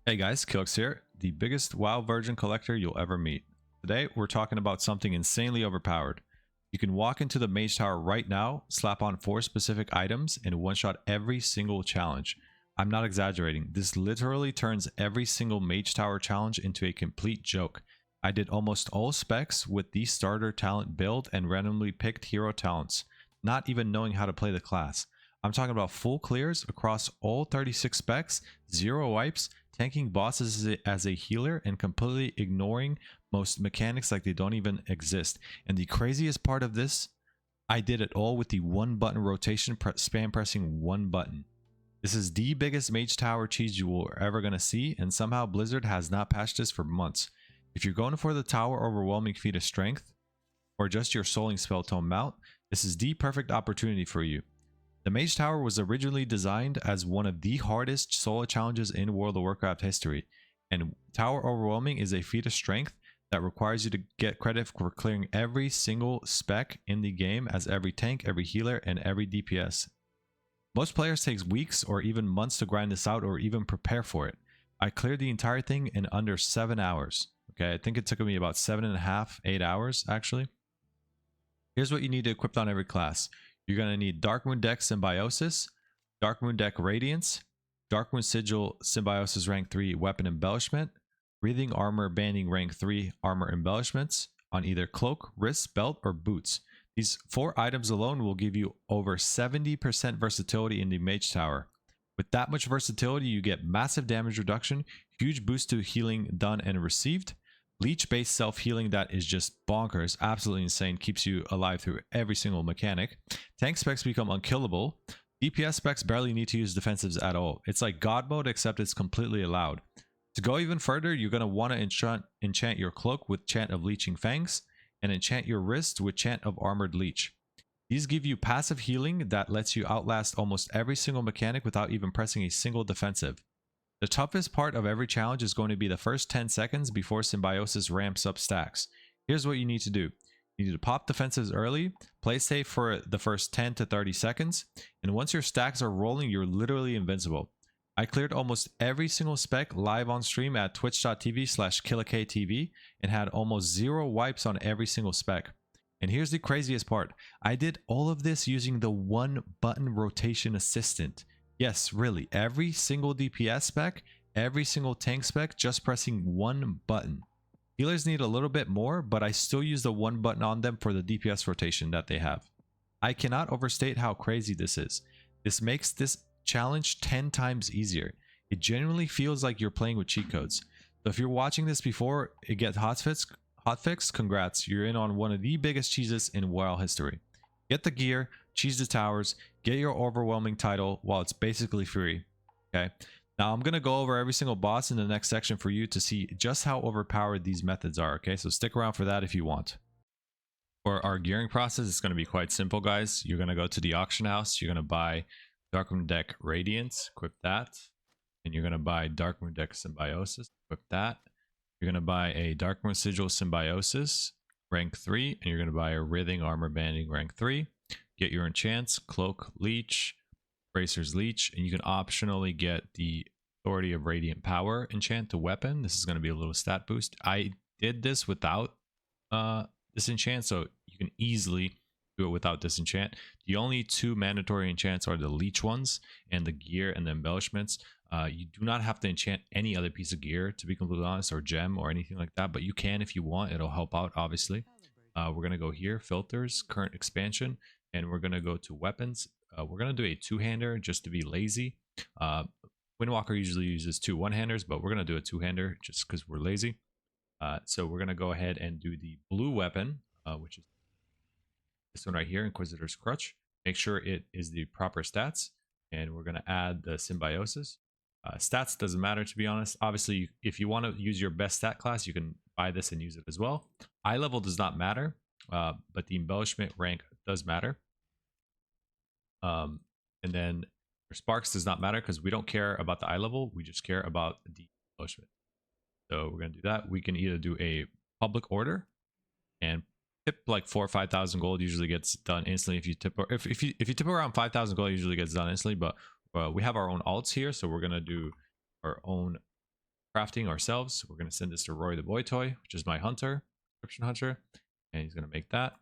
Hey guys, Killx here, the biggest WoW virgin collector you'll ever meet. Today we're talking about something insanely overpowered. You can walk into the Mage Tower right now, slap on 4 specific items, and one-shot every single challenge. I'm not exaggerating, this literally turns every single Mage Tower challenge into a complete joke. I did almost all specs with the starter talent build and randomly picked hero talents, not even knowing how to play the class. I'm talking about full clears across all 36 specs, 0 wipes, tanking bosses as a healer, and completely ignoring most mechanics like they don't even exist. And the craziest part of this, I did it all with the one button rotation, spam pressing one button. This is the biggest Mage Tower cheese you are ever going to see, and somehow Blizzard has not patched this for months. If you're going for the Tower Overwhelming Feat of Strength, or just your Souling Spell Tome mount, this is the perfect opportunity for you. The Mage Tower was originally designed as one of the hardest solo challenges in World of Warcraft history, and Tower Overwhelming is a feat of strength that requires you to get credit for clearing every single spec in the game as every tank, every healer, and every DPS. Most players take weeks or even months to grind this out or even prepare for it. I cleared the entire thing in under 7 hours. Okay, I think it took me about 7.5, 8 hours actually. Here's what you need to equip on every class. You're going to need Darkmoon Deck Symbiosis, Darkmoon Deck Radiance, Darkmoon Sigil Symbiosis Rank 3 Weapon Embellishment, Breathing Armor Banding Rank 3 Armor Embellishments on either cloak, wrist, belt, or boots. These 4 items alone will give you over 70% versatility in the Mage Tower. With that much versatility, you get massive damage reduction, huge boost to healing done and received, leech-based self-healing that is just bonkers, absolutely insane, keeps you alive through every single mechanic. Tank specs become unkillable. DPS specs barely need to use defensives at all. It's like God mode, except it's completely allowed. To go even further, you're going to want to enchant your cloak with Chant of Leeching Fangs, and enchant your wrist with Chant of Armored Leech. These give you passive healing that lets you outlast almost every single mechanic without even pressing a single defensive. The toughest part of every challenge is going to be the first 10 seconds before Symbiosis ramps up stacks. Here's what you need to do. You need to pop defensives early, play safe for the first 10 to 30 seconds, and once your stacks are rolling, you're literally invincible. I cleared almost every single spec live on stream at twitch.tv/KillaKTV and had almost 0 wipes on every single spec. And here's the craziest part. I did all of this using the one button rotation assistant. Yes, really, every single DPS spec, every single tank spec, just pressing one button. Healers need a little bit more, but I still use the one button on them for the DPS rotation that they have. I cannot overstate how crazy this is. This makes this challenge 10 times easier. It genuinely feels like you're playing with cheat codes. So if you're watching this before it gets hotfixed, congrats. You're in on one of the biggest cheeses in WoW history. Get the gear, cheese the towers, get your overwhelming title while it's basically free. Okay, now I'm gonna go over every single boss in the next section for you to see just how overpowered these methods are. Okay, so stick around for that if you want. For our gearing process, it's gonna be quite simple, guys. You're gonna go to the auction house. You're gonna buy Darkmoon Deck Radiance, equip that, and you're gonna buy Darkmoon Deck Symbiosis, equip that. You're gonna buy a Darkmoon Sigil Symbiosis rank 3, and you're going to buy a Breathing Armor Banding rank 3. Get your enchants, Cloak, Leech, Bracer's Leech, and you can optionally get the Authority of Radiant Power enchant to weapon. This is going to be a little stat boost. I did this without this enchant, so you can easily do it without this enchant. The only 2 mandatory enchants are the Leech ones and the gear and the embellishments. You do not have to enchant any other piece of gear, to be completely honest, or gem or anything like that, but you can if you want. It'll help out, obviously. We're going to go here, filters, current expansion, and we're going to go to weapons. We're going to do a 2-hander just to be lazy. Windwalker usually uses 2 1-handers, but we're going to do a 2-hander just because we're lazy. So we're going to go ahead and do the blue weapon, which is this one right here, Inquisitor's Crutch. Make sure it is the proper stats, and we're going to add the Symbiosis. Stats doesn't matter, to be honest. Obviously, if you want to use your best stat class, you can buy this and use it as well. Eye level does not matter, but the embellishment rank does matter. And then your sparks does not matter because we don't care about the eye level. We just care about the embellishment. So we're going to do that. We can either do a public order and tip like 4,000 or 5,000 gold usually gets done instantly. If you tip, or if you tip around 5,000 gold, it usually gets done instantly. But we have our own alts here, so we're gonna do our own crafting ourselves. We're going to send this to Roy the Boy Toy, which is my hunter, description hunter, and he's going to make that.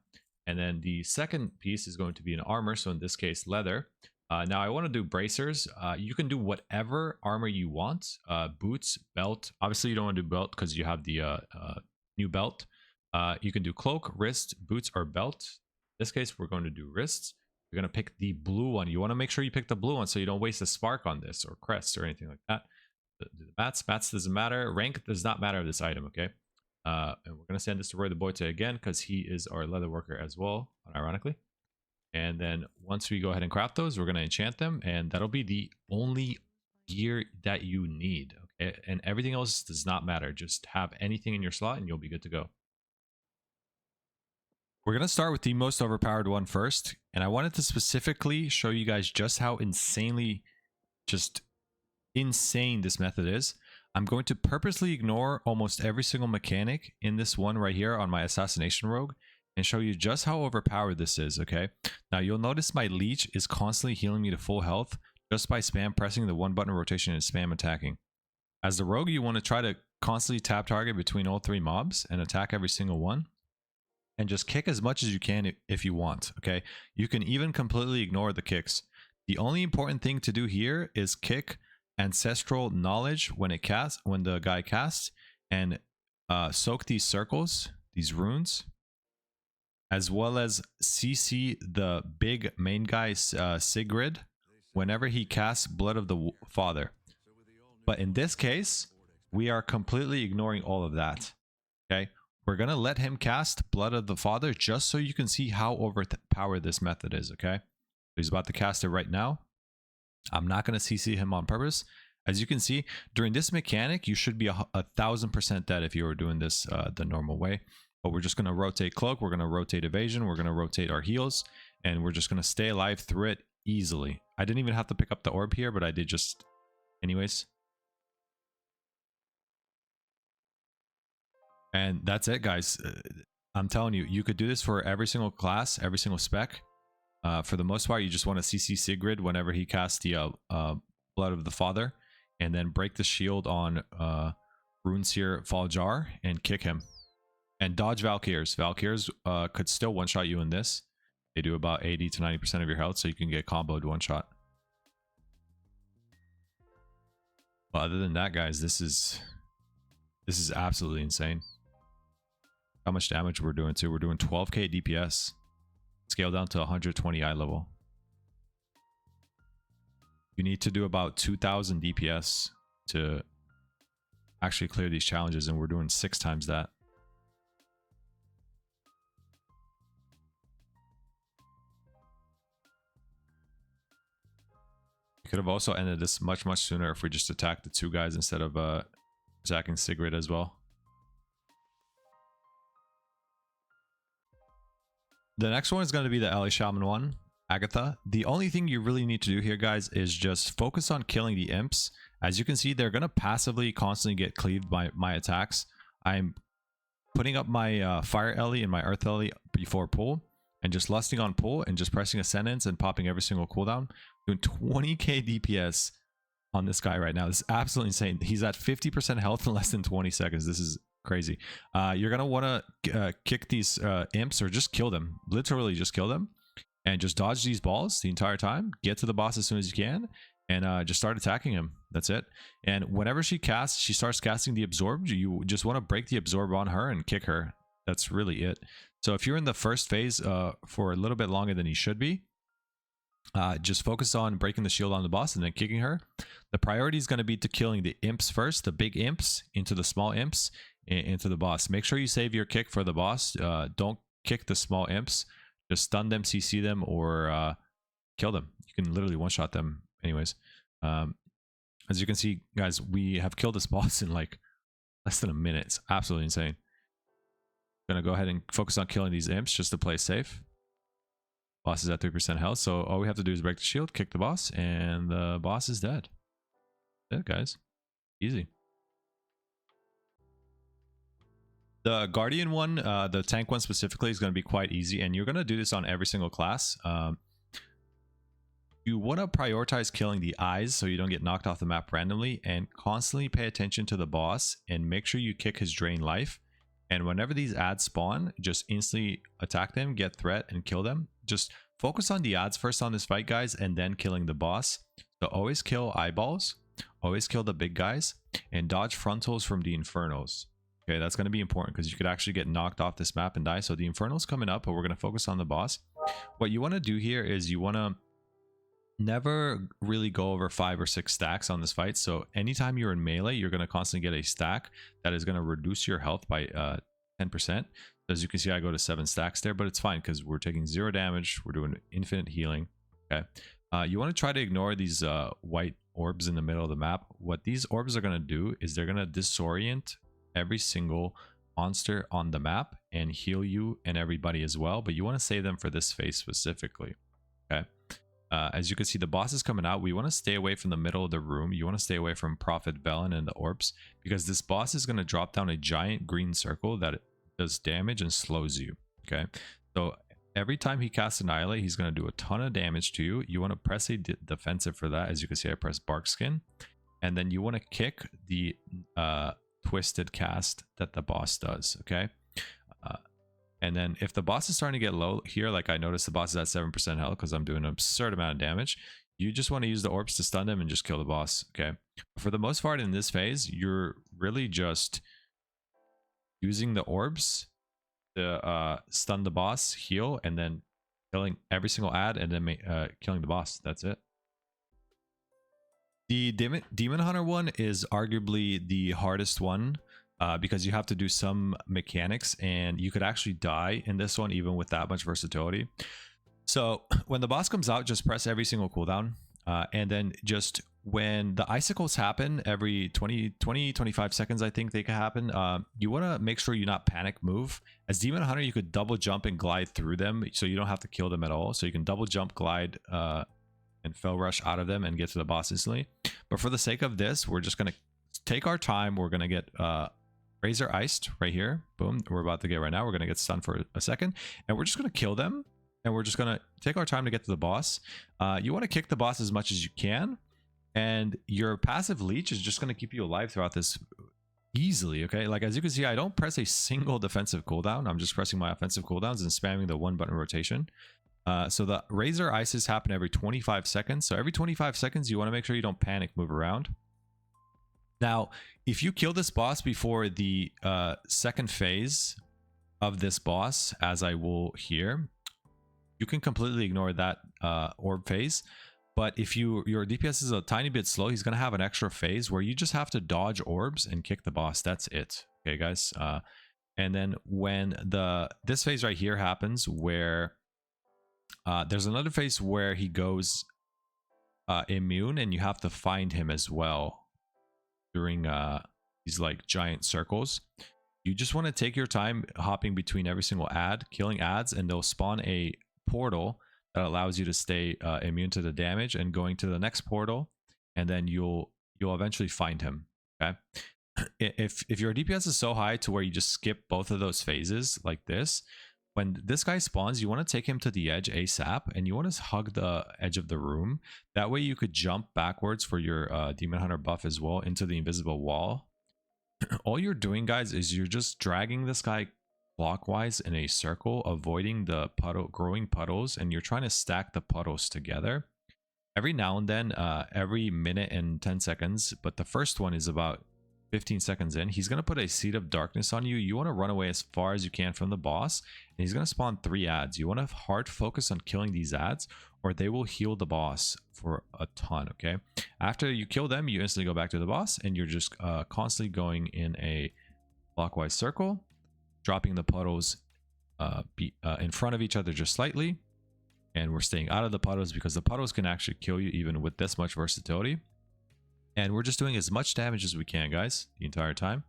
And then the second piece is going to be an armor, so in this case leather. Now I want to do bracers. You can do whatever armor you want. Boots, belt. Obviously you don't want to do belt because you have the new belt. You can do cloak, wrist, boots, or belt. In this case we're going to do wrists. You're going to pick the blue one. You want to make sure you pick the blue one so you don't waste a spark on this or crest or anything like that. The mats doesn't matter. Rank does not matter of this item, okay? And we're going to send this to Roy the Boy Toy again because he is our leather worker as well, ironically. And then once we go ahead and craft those, we're going to enchant them, and that'll be the only gear that you need, okay? And everything else does not matter. Just have anything in your slot and you'll be good to go. We're going to start with the most overpowered one first, and I wanted to specifically show you guys just how insanely insane this method is. I'm going to purposely ignore almost every single mechanic in this one right here on my Assassination Rogue and show you just how overpowered this is, okay? Now you'll notice my leech is constantly healing me to full health just by spam pressing the one button rotation and spam attacking. As the rogue, you want to try to constantly tap target between all three mobs and attack every single one. And just kick as much as you can if you want, okay? You can even completely ignore the kicks. The only important thing to do here is kick Ancestral Knowledge when the guy casts, and soak these circles, these runes, as well as CC the big main guy Sigrid whenever he casts Blood of the Father. But in this case, we are completely ignoring all of that, okay? We're going to let him cast Blood of the Father just so you can see how overpowered this method is, okay? He's about to cast it right now. I'm not going to CC him on purpose. As you can see, during this mechanic, you should be 1000% dead if you were doing this the normal way. But we're just going to rotate Cloak, we're going to rotate Evasion, we're going to rotate our heals, and we're just going to stay alive through it easily. I didn't even have to pick up the orb here, but I did just anyways. And that's it, guys. I'm telling you, you could do this for every single class, every single spec. For the most part, you just want to CC Sigrid whenever he casts the Blood of the Father, and then break the shield on Runeseer Faljar and kick him. And dodge Valkyrs. Valkyrs could still one-shot you in this. They do about 80 to 90% of your health, so you can get comboed one-shot. But other than that, guys, this is absolutely insane. How much damage we're doing too. We're doing 12k DPS. Scale down to 120 eye level. You need to do about 2000 DPS to actually clear these challenges, and we're doing 6 times that. We could have also ended this much sooner if we just attacked the 2 guys instead of attacking Sigrid as well. The next one is going to be the LA Shaman one, Agatha. The only thing you really need to do here, guys, is just focus on killing the imps. As you can see, they're going to passively constantly get cleaved by my attacks. I'm putting up my Fire Ellie and my Earth Ellie before pull, and just lusting on pull and just pressing Ascendance and popping every single cooldown. Doing 20k DPS on this guy right now. This is absolutely insane. He's at 50% health in less than 20 seconds. This is crazy. You're gonna want to kick these imps, or just kill them. Literally just kill them, and just dodge these balls the entire time. Get to the boss as soon as you can, and just start attacking him. That's it. And whenever she starts casting the Absorb, you just want to break the Absorb on her and kick her. That's really it. So if you're in the first phase for a little bit longer than you should be, just focus on breaking the shield on the boss and then kicking her. The priority is going to be to killing the imps first, the big imps into the small imps, into the boss. Make sure you save your kick for the boss. Don't kick the small imps. Just stun them, CC them, or kill them. You can literally one-shot them anyways. As you can see, guys, we have killed this boss in like less than a minute. It's absolutely insane. Gonna go ahead and focus on killing these imps just to play safe. Boss is at 3% health, so all we have to do is break the shield, kick the boss, and the boss is dead. Dead, guys. Easy. The Guardian one, the tank one specifically, is going to be quite easy, and you're going to do this on every single class. You want to prioritize killing the eyes so you don't get knocked off the map randomly, and constantly pay attention to the boss and make sure you kick his drain life. And whenever these ads spawn, just instantly attack them, get threat, and kill them. Just focus on the ads first on this fight, guys, and then killing the boss. So always kill eyeballs, always kill the big guys, and dodge frontals from the infernos. Okay, that's going to be important because you could actually get knocked off this map and die. So the inferno's coming up, but we're going to focus on the boss. What you want to do here is you want to never really go over 5 or 6 stacks on this fight. So anytime you're in melee, you're going to constantly get a stack that is going to reduce your health by 10%. As you can see, I go to 7 stacks there, but it's fine because we're taking 0 damage. We're doing infinite healing. Okay. You want to try to ignore these white orbs in the middle of the map. What these orbs are going to do is they're going to disorient every single monster on the map and heal you and everybody as well. But you want to save them for this phase specifically. Okay. As you can see, the boss is coming out. We want to stay away from the middle of the room. You want to stay away from Prophet Velen and the orbs, because this boss is going to drop down a giant green circle that does damage and slows you. Okay, so every time he casts Annihilate, he's going to do a ton of damage to you. You want to press a defensive for that. As you can see, I press Bark Skin, and then you want to kick the twisted cast that the boss does. Okay. And then if the boss is starting to get low here, like I noticed the boss is at 7% health because I'm doing an absurd amount of damage, you just want to use the orbs to stun them and just kill the boss. Okay. But for the most part in this phase, you're really just using the orbs to stun the boss, heal, and then killing every single ad, and then killing the boss. That's it. The Demon Hunter one is arguably the hardest one. Because you have to do some mechanics, and you could actually die in this one even with that much versatility. So when the boss comes out, just press every single cooldown, and then just when the icicles happen every 25 seconds, I think they can happen, you want to make sure you not panic move. As Demon Hunter, you could double jump and glide through them, so you don't have to kill them at all. So you can double jump, glide, and fell rush out of them and get to the boss instantly. But for the sake of this, we're just going to take our time. We're going to get Razor Iced right here. Boom. We're about to get right now. We're going to get stunned for a second, and we're just going to kill them, and we're just going to take our time to get to the boss. You want to kick the boss as much as you can, and your passive leech is just going to keep you alive throughout this easily. Okay, like as you can see, I don't press a single defensive cooldown. I'm just pressing my offensive cooldowns and spamming the 1-button rotation. So the Razor Ices happen every 25 seconds. So every 25 seconds, you want to make sure you don't panic move around. Now, if you kill this boss before the second phase of this boss, as I will here, you can completely ignore that orb phase. But if your DPS is a tiny bit slow, he's going to have an extra phase where you just have to dodge orbs and kick the boss. That's it. Okay, guys. And then when this phase right here happens, where there's another phase where he goes immune, and you have to find him as well during these like giant circles. You just want to take your time hopping between every single ad, killing ads, and they'll spawn a portal that allows you to stay immune to the damage, and going to the next portal, and then you'll eventually find him. Okay. If your DPS is so high to where you just skip both of those phases like this, when this guy spawns, you want to take him to the edge ASAP, and you want to hug the edge of the room. That way you could jump backwards for your Demon Hunter buff as well into the invisible wall. All you're doing, guys, is you're just dragging this guy clockwise in a circle, avoiding the growing puddles, and you're trying to stack the puddles together. Every now and then, every minute and 10 seconds, but the first one is about 15 seconds in, he's going to put a Seed of Darkness on you. You want to run away as far as you can from the boss, and he's going to spawn 3 ads. You want to hard focus on killing these ads, or they will heal the boss for a ton. Okay, after you kill them, you instantly go back to the boss, and you're just constantly going in a clockwise circle, dropping the puddles in front of each other just slightly, and we're staying out of the puddles because the puddles can actually kill you even with this much versatility. And we're just doing as much damage as we can, guys, the entire time.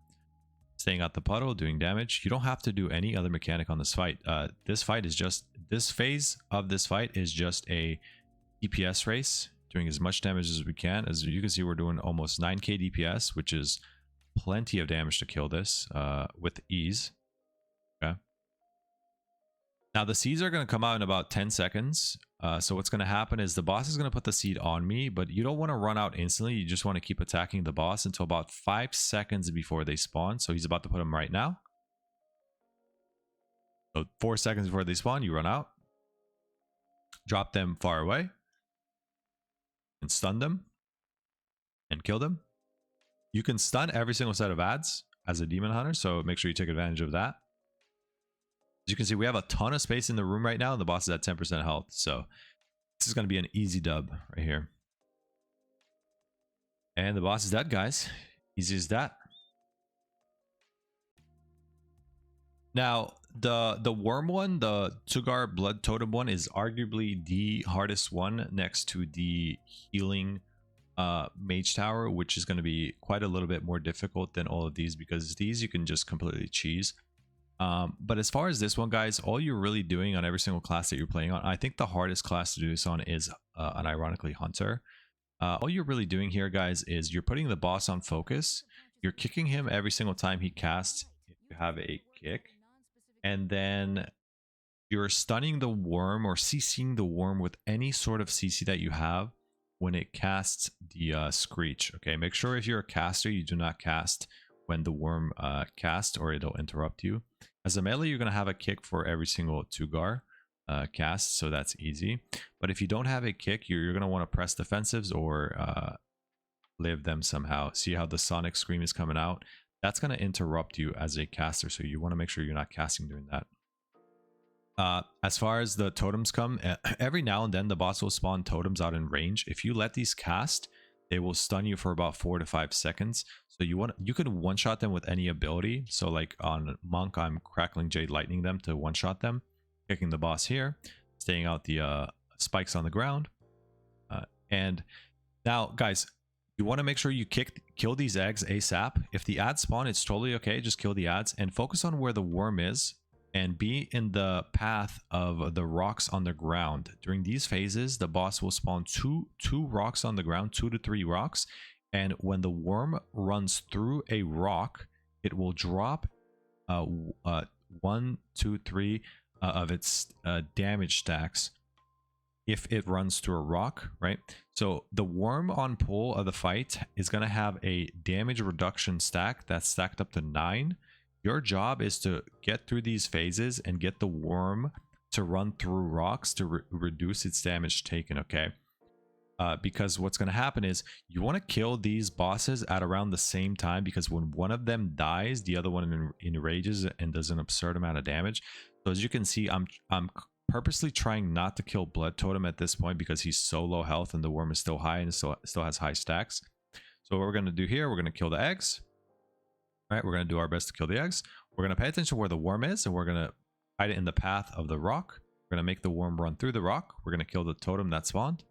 Staying out the puddle, doing damage. You don't have to do any other mechanic on this fight. This phase of this fight is just a DPS race, doing as much damage as we can. As you can see, we're doing almost 9k DPS, which is plenty of damage to kill this with ease. Okay. Now the seeds are going to come out in about 10 seconds. So what's going to happen is the boss is going to put the seed on me, but you don't want to run out instantly. You just want to keep attacking the boss until about 5 seconds before they spawn. So he's about to put them right now. So 4 seconds before they spawn, you run out. Drop them far away. And stun them. And kill them. You can stun every single set of ads as a demon hunter, so make sure you take advantage of that. As you can see, we have a ton of space in the room right now, and the boss is at 10% health, so this is going to be an easy dub right here. And the boss is dead, guys. Easy as that. Now, the worm one, the Tugar Blood Totem one, is arguably the hardest one next to the healing Mage Tower, which is going to be quite a little bit more difficult than all of these, because these you can just completely cheese. But as far as this one, guys, all you're really doing on every single class that you're playing on, I think the hardest class to do this on is unironically Hunter. All you're really doing here, guys, is you're putting the boss on focus. You're kicking him every single time he casts if you have a kick, and then you're stunning the worm or CCing the worm with any sort of CC that you have when it casts the Screech. Okay, make sure if you're a caster, you do not cast when the worm casts, or it'll interrupt you. As a melee, you're going to have a kick for every single Tugar cast, so that's easy. But if you don't have a kick, you're going to want to press defensives or live them somehow. See how the Sonic Scream is coming out? That's going to interrupt you as a caster, so you want to make sure you're not casting during that. As far as the totems come, every now and then the boss will spawn totems out in range. If you let these cast, they will stun you for about 4 to 5 seconds. So you can one-shot them with any ability. So like on Monk, I'm Crackling Jade Lightning them to one-shot them, kicking the boss here, staying out the spikes on the ground. And now, guys, you want to make sure you kill these eggs ASAP. If the ads spawn, it's totally okay. Just kill the ads and focus on where the worm is, and be in the path of the rocks on the ground. During these phases, the boss will spawn two rocks on the ground, 2 to 3 rocks, and when the worm runs through a rock, it will drop 1, 2, 3 of its damage stacks if it runs through a rock, right? So the worm on pull of the fight is going to have a damage reduction stack that's stacked up to 9. Your job is to get through these phases and get the worm to run through rocks to reduce its damage taken, okay? Because what's going to happen is you want to kill these bosses at around the same time, because when one of them dies, the other one enrages and does an absurd amount of damage. So as you can see, I'm purposely trying not to kill Blood Totem at this point because he's so low health and the worm is still high and still has high stacks. So what we're going to do here, we're going to kill the eggs. All right, we're going to do our best to kill the eggs. We're going to pay attention to where the worm is, and we're going to hide it in the path of the rock. We're going to make the worm run through the rock. We're going to kill the totem that spawned.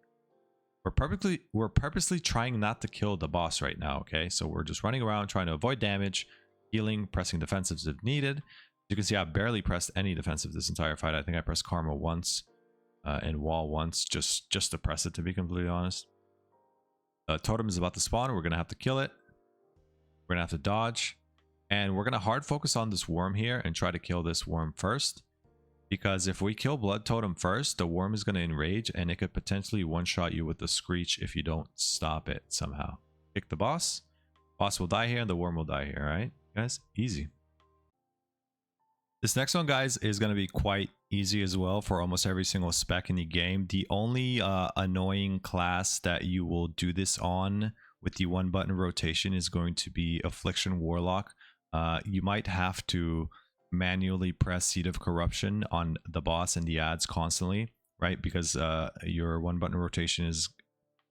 We're purposely trying not to kill the boss right now, okay? So we're just running around trying to avoid damage, healing, pressing defensives if needed. You can see I barely pressed any defensive this entire fight. I think I pressed Karma once and Wall once, just to press it, to be completely honest. The totem is about to spawn. We're going to have to kill it. We're going to have to dodge. And we're going to hard focus on this worm here and try to kill this worm first. Because if we kill Blood Totem first, the worm is going to enrage and it could potentially one-shot you with the Screech if you don't stop it somehow. Kick the boss. Boss will die here and the worm will die here, alright? Guys, easy. This next one, guys, is going to be quite easy as well for almost every single spec in the game. The only annoying class that you will do this on with the 1-button rotation is going to be Affliction Warlock. You might have to manually press Seed of Corruption on the boss and the ads constantly, right? Because your 1-button rotation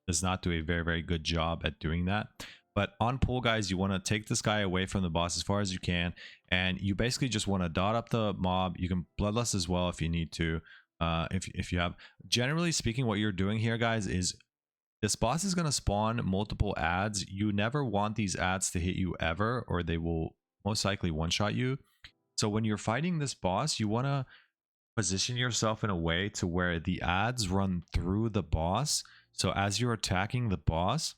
does not do a very, very good job at doing that. But on pull, guys, you want to take this guy away from the boss as far as you can, and you basically just want to dot up the mob. You can Bloodlust as well if you need to. If you have, generally speaking, what you're doing here, guys, is this boss is going to spawn multiple ads. You never want these ads to hit you ever, or they will most likely one-shot you. So when you're fighting this boss, you want to position yourself in a way to where the ads run through the boss. So as you're attacking the boss,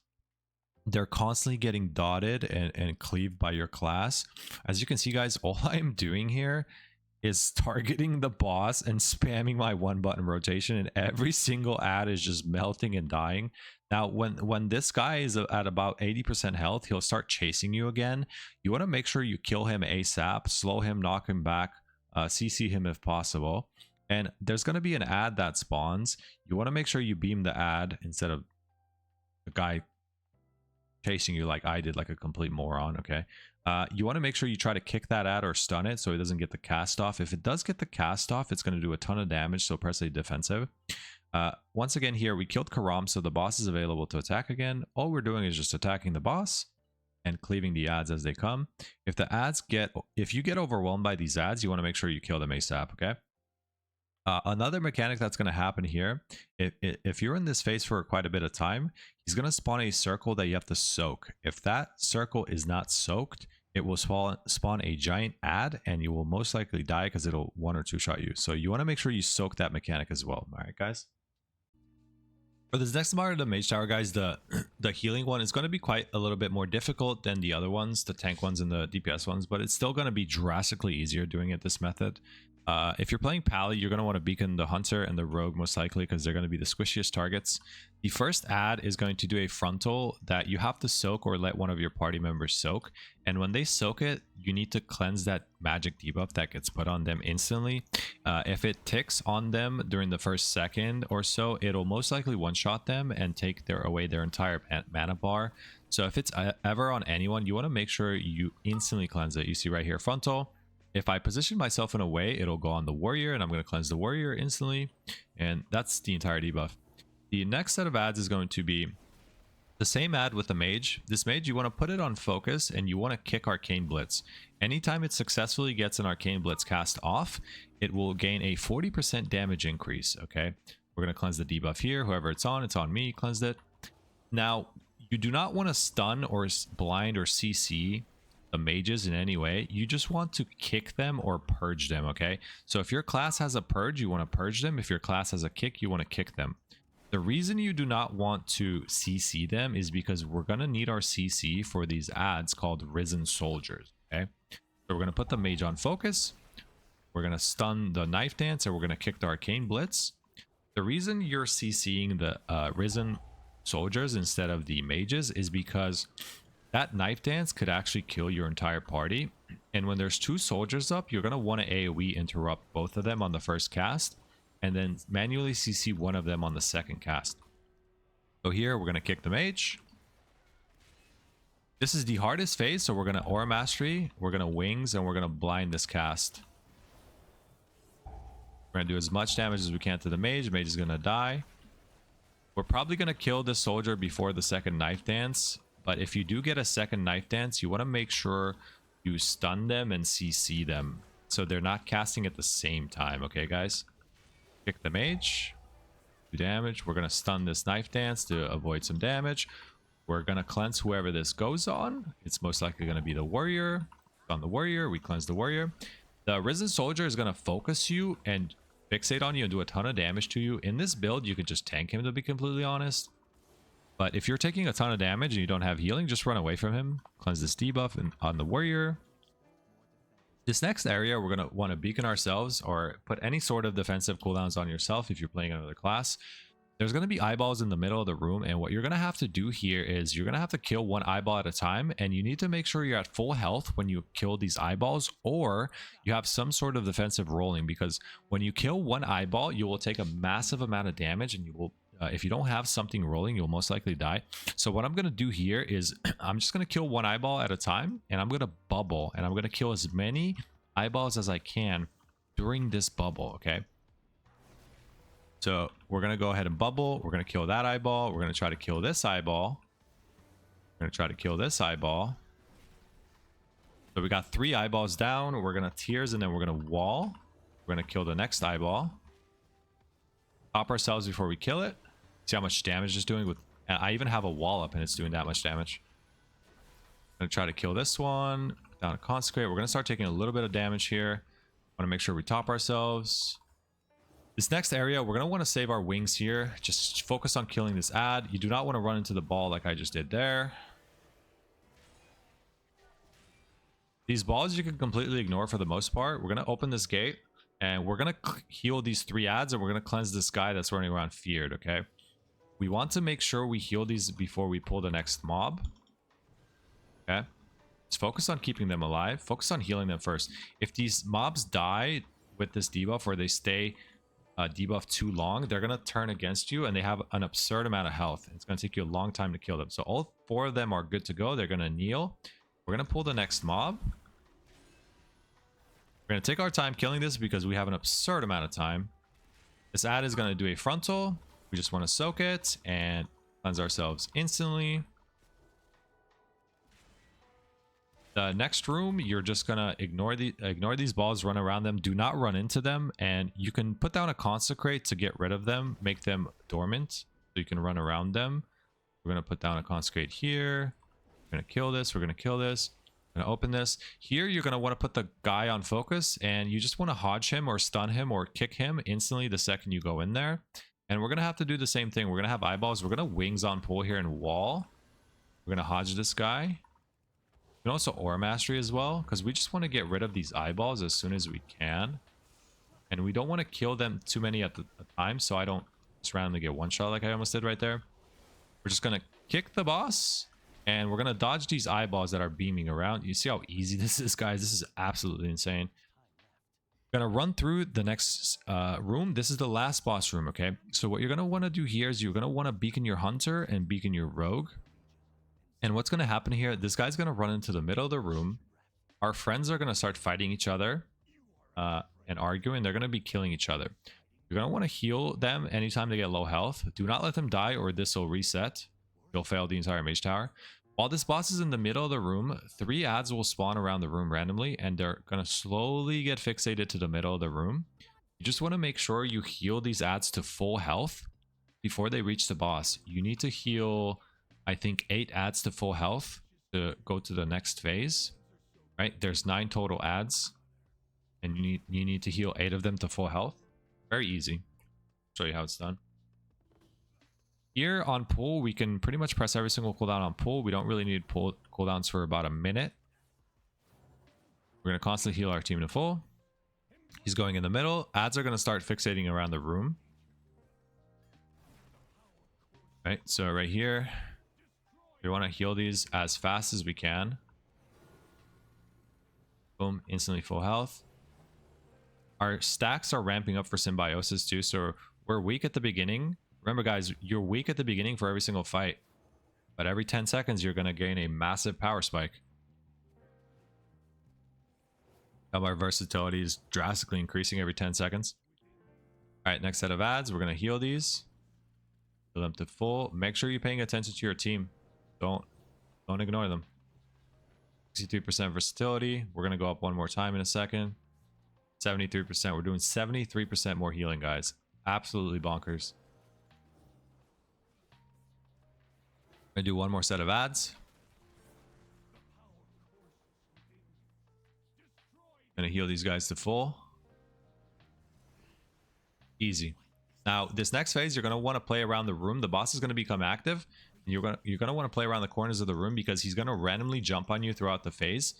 they're constantly getting dotted and cleaved by your class. As you can see, guys, all I'm doing here is targeting the boss and spamming my one button rotation, and every single ad is just melting and dying. Now when this guy is at about 80% health, he'll start chasing you again. You want to make sure you kill him ASAP, slow him, knock him back, CC him if possible. And there's going to be an ad that spawns. You want to make sure you beam the ad instead of the guy chasing you like I did, like a complete moron. Okay, you want to make sure you try to kick that ad or stun it so it doesn't get the cast off. If it does get the cast off, it's going to do a ton of damage, so press A defensive. Once again here, we killed Karam, so the boss is available to attack again. All we're doing is just attacking the boss and cleaving the ads as they come. If you get overwhelmed by these ads, you want to make sure you kill them ASAP. Okay. Another mechanic that's going to happen here, if you're in this phase for quite a bit of time, he's going to spawn a circle that you have to soak. If that circle is not soaked, it will spawn a giant ad, and you will most likely die because it'll one or two shot you. So you want to make sure you soak that mechanic as well. All right, guys. For this next part of the Mage Tower, guys, the healing one is going to be quite a little bit more difficult than the other ones, the tank ones and the DPS ones, but it's still going to be drastically easier doing it this method. If you're playing Pally, you're going to want to beacon the Hunter and the Rogue most likely because they're going to be the squishiest targets. The first ad is going to do a frontal that you have to soak or let one of your party members soak. And when they soak it, you need to cleanse that magic debuff that gets put on them instantly. If it ticks on them during the first second or so, it'll most likely one-shot them and take away their entire mana bar. So if it's ever on anyone, you want to make sure you instantly cleanse it. You see right here, frontal. If I position myself in a way, it'll go on the warrior, and I'm going to cleanse the warrior instantly. And that's the entire debuff. The next set of ads is going to be the same ad with the mage. This mage, you want to put it on focus, and you want to kick Arcane Blitz. Anytime it successfully gets an Arcane Blitz cast off, it will gain a 40% damage increase. Okay, we're going to cleanse the debuff here. Whoever it's on me, cleansed it. Now, you do not want to stun or blind or CC the mages in any way. You just want to kick them or purge them. Okay, so if your class has a purge, you want to purge them. If your class has a kick, you want to kick them. The reason you do not want to CC them is because we're going to need our CC for these ads called Risen Soldiers. Okay, so we're going to put the mage on focus, we're going to stun the Knife Dance, and we're going to kick the Arcane Blitz. The reason you're CCing the Risen Soldiers instead of the mages is because that Knife Dance could actually kill your entire party. And when there's two soldiers up, you're going to want to AoE interrupt both of them on the first cast, and then manually CC one of them on the second cast. So here, we're going to kick the mage. This is the hardest phase, so we're going to Aura Mastery, we're going to Wings, and we're going to blind this cast. We're going to do as much damage as we can to the mage. Mage is going to die. We're probably going to kill this soldier before the second Knife Dance. But if you do get a second Knife Dance, you want to make sure you stun them and CC them, so they're not casting at the same time. Okay, guys? Kick the mage. Do damage. We're going to stun this Knife Dance to avoid some damage. We're going to cleanse whoever this goes on. It's most likely going to be the warrior. On the warrior, we cleanse the warrior. The Risen Soldier is going to focus you and fixate on you and do a ton of damage to you. In this build, you could just tank him, to be completely honest. But if you're taking a ton of damage and you don't have healing, just run away from him. Cleanse this debuff and on the warrior. This next area, we're going to want to beacon ourselves or put any sort of defensive cooldowns on yourself if you're playing another class. There's going to be eyeballs in the middle of the room, and what you're going to have to do here is you're going to have to kill one eyeball at a time, and you need to make sure you're at full health when you kill these eyeballs, or you have some sort of defensive rolling, because when you kill one eyeball, you will take a massive amount of damage, and you will if you don't have something rolling, you'll most likely die. So what I'm going to do here is I'm just going to kill one eyeball at a time, and I'm going to bubble, and I'm going to kill as many eyeballs as I can during this bubble. Okay, so we're going to go ahead and bubble. We're going to kill that eyeball. We're going to try to kill this eyeball. We're going to try to kill this eyeball. So we got 3 eyeballs down. We're going to tears, and then we're going to wall. We're going to kill the next eyeball. Top ourselves before we kill it. See how much damage it's doing with... I even have a wall up and it's doing that much damage. I'm going to try to kill this one. Down a consecrate. We're going to start taking a little bit of damage here. Want to make sure we top ourselves. This next area, we're going to want to save our wings here. Just focus on killing this ad. You do not want to run into the ball like I just did there. These balls you can completely ignore for the most part. We're going to open this gate and we're going to heal these 3 ads, and we're going to cleanse this guy that's running around feared, okay? We want to make sure we heal these before we pull the next mob. Okay? Let's focus on keeping them alive. Focus on healing them first. If these mobs die with this debuff, or they stay debuffed too long, they're going to turn against you, and they have an absurd amount of health. It's going to take you a long time to kill them. So all 4 of them are good to go. They're going to kneel. We're going to pull the next mob. We're going to take our time killing this because we have an absurd amount of time. This ad is going to do a frontal. We just want to soak it and cleanse ourselves instantly. The next room, you're just going to ignore these balls, run around them. Do not run into them. And you can put down a consecrate to get rid of them. Make them dormant so you can run around them. We're going to put down a consecrate here. We're going to kill this. We're going to kill this. We're going to open this. Here, you're going to want to put the guy on focus, and you just want to hodge him or stun him or kick him instantly the second you go in there. And we're going to have to do the same thing. We're going to have eyeballs. We're going to wings on pull here and wall. We're going to hodge this guy. You can also aura mastery as well, because we just want to get rid of these eyeballs as soon as we can. And we don't want to kill them too many at a time, so I don't just randomly get one shot like I almost did right there. We're just going to kick the boss. And we're going to dodge these eyeballs that are beaming around. You see how easy this is, guys? This is absolutely insane. We're going to run through the next room. This is the last boss room, okay? So what you're going to want to do here is you're going to want to beacon your hunter and beacon your rogue. And what's going to happen here, this guy's going to run into the middle of the room. Our friends are going to start fighting each other and arguing. They're going to be killing each other. You're going to want to heal them anytime they get low health. Do not let them die, or this will reset. You'll fail the entire mage tower. While this boss is in the middle of the room, 3 ads will spawn around the room randomly, and they're going to slowly get fixated to the middle of the room. You just want to make sure you heal these ads to full health before they reach the boss. You need to heal, I think, 8 ads to full health to go to the next phase. Right? There's 9 total ads, and you need to heal 8 of them to full health. Very easy. Show you how it's done. Here on pull, we can pretty much press every single cooldown on pull. We don't really need pull cooldowns for about a minute. We're going to constantly heal our team to full. He's going in the middle. Ads are going to start fixating around the room. Right, so right here, we want to heal these as fast as we can. Boom, instantly full health. Our stacks are ramping up for symbiosis too, so we're weak at the beginning. Remember, guys, you're weak at the beginning for every single fight, but every 10 seconds, you're going to gain a massive power spike. Our versatility is drastically increasing every 10 seconds. All right, next set of ads, we're going to heal these. Heal them to full. Make sure you're paying attention to your team. Don't ignore them. 63% versatility. We're going to go up one more time in a second. 73%. We're doing 73% more healing, guys. Absolutely bonkers. I'm gonna do one more set of ads. I'm gonna heal these guys to full. Easy. Now, this next phase, you're gonna want to play around the room. The boss is gonna become active, and you're gonna want to play around the corners of the room because he's gonna randomly jump on you throughout the phase,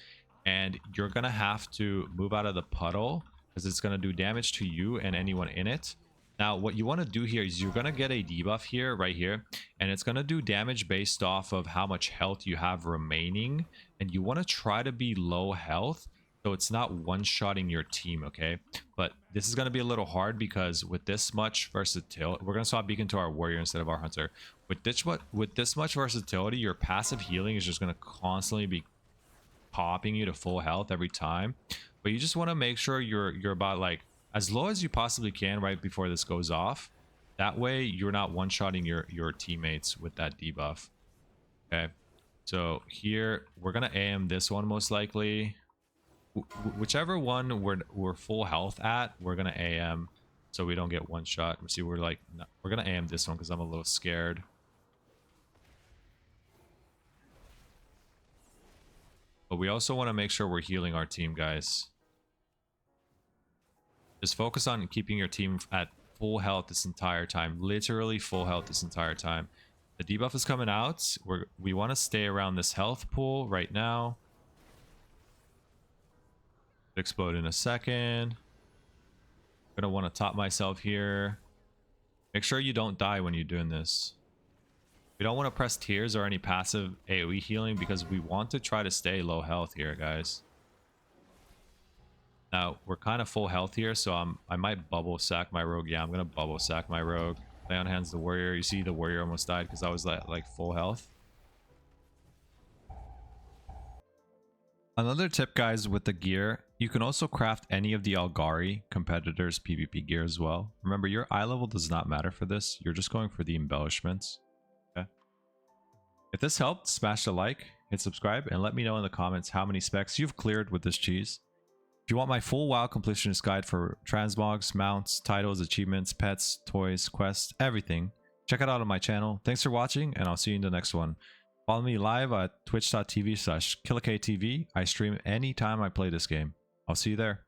and you're gonna have to move out of the puddle because it's gonna do damage to you and anyone in it. Now, what you want to do here is you're going to get a debuff here, right here, and it's going to do damage based off of how much health you have remaining, and you want to try to be low health so it's not one-shotting your team, okay? But this is going to be a little hard because with this much versatility, we're going to swap beacon to our warrior instead of our hunter. With this much versatility, your passive healing is just going to constantly be popping you to full health every time. But you just want to make sure you're about like as low as you possibly can right before this goes off. That way you're not one-shotting your teammates with that debuff. Okay, so here we're gonna AM this one most likely. Whichever one we're full health at, we're gonna AM so we don't get one shot. See, we're gonna AM this one because I'm a little scared. But we also want to make sure we're healing our team, guys. Just focus on keeping your team at full health this entire time. Literally full health this entire time. The debuff is coming out. We want to stay around this health pool right now. Explode in a second. Gonna want to top myself here. Make sure you don't die when you're doing this. We don't want to press tears or any passive AoE healing because we want to try to stay low health here, guys. Now, we're kind of full health here, so I might bubble sack my rogue. Yeah, I'm going to bubble sack my rogue. Lay on hands the warrior. You see the warrior almost died because I was like full health. Another tip, guys, with the gear, you can also craft any of the Algari competitors' PvP gear as well. Remember, your eye level does not matter for this. You're just going for the embellishments. Okay. If this helped, smash the like, hit subscribe, and let me know in the comments how many specs you've cleared with this cheese. If you want my full WoW completionist guide for transmogs, mounts, titles, achievements, pets, toys, quests, everything, check it out on my channel. Thanks for watching, and I'll see you in the next one. Follow me live at twitch.tv/KillerKTV. I stream anytime I play this game. I'll see you there.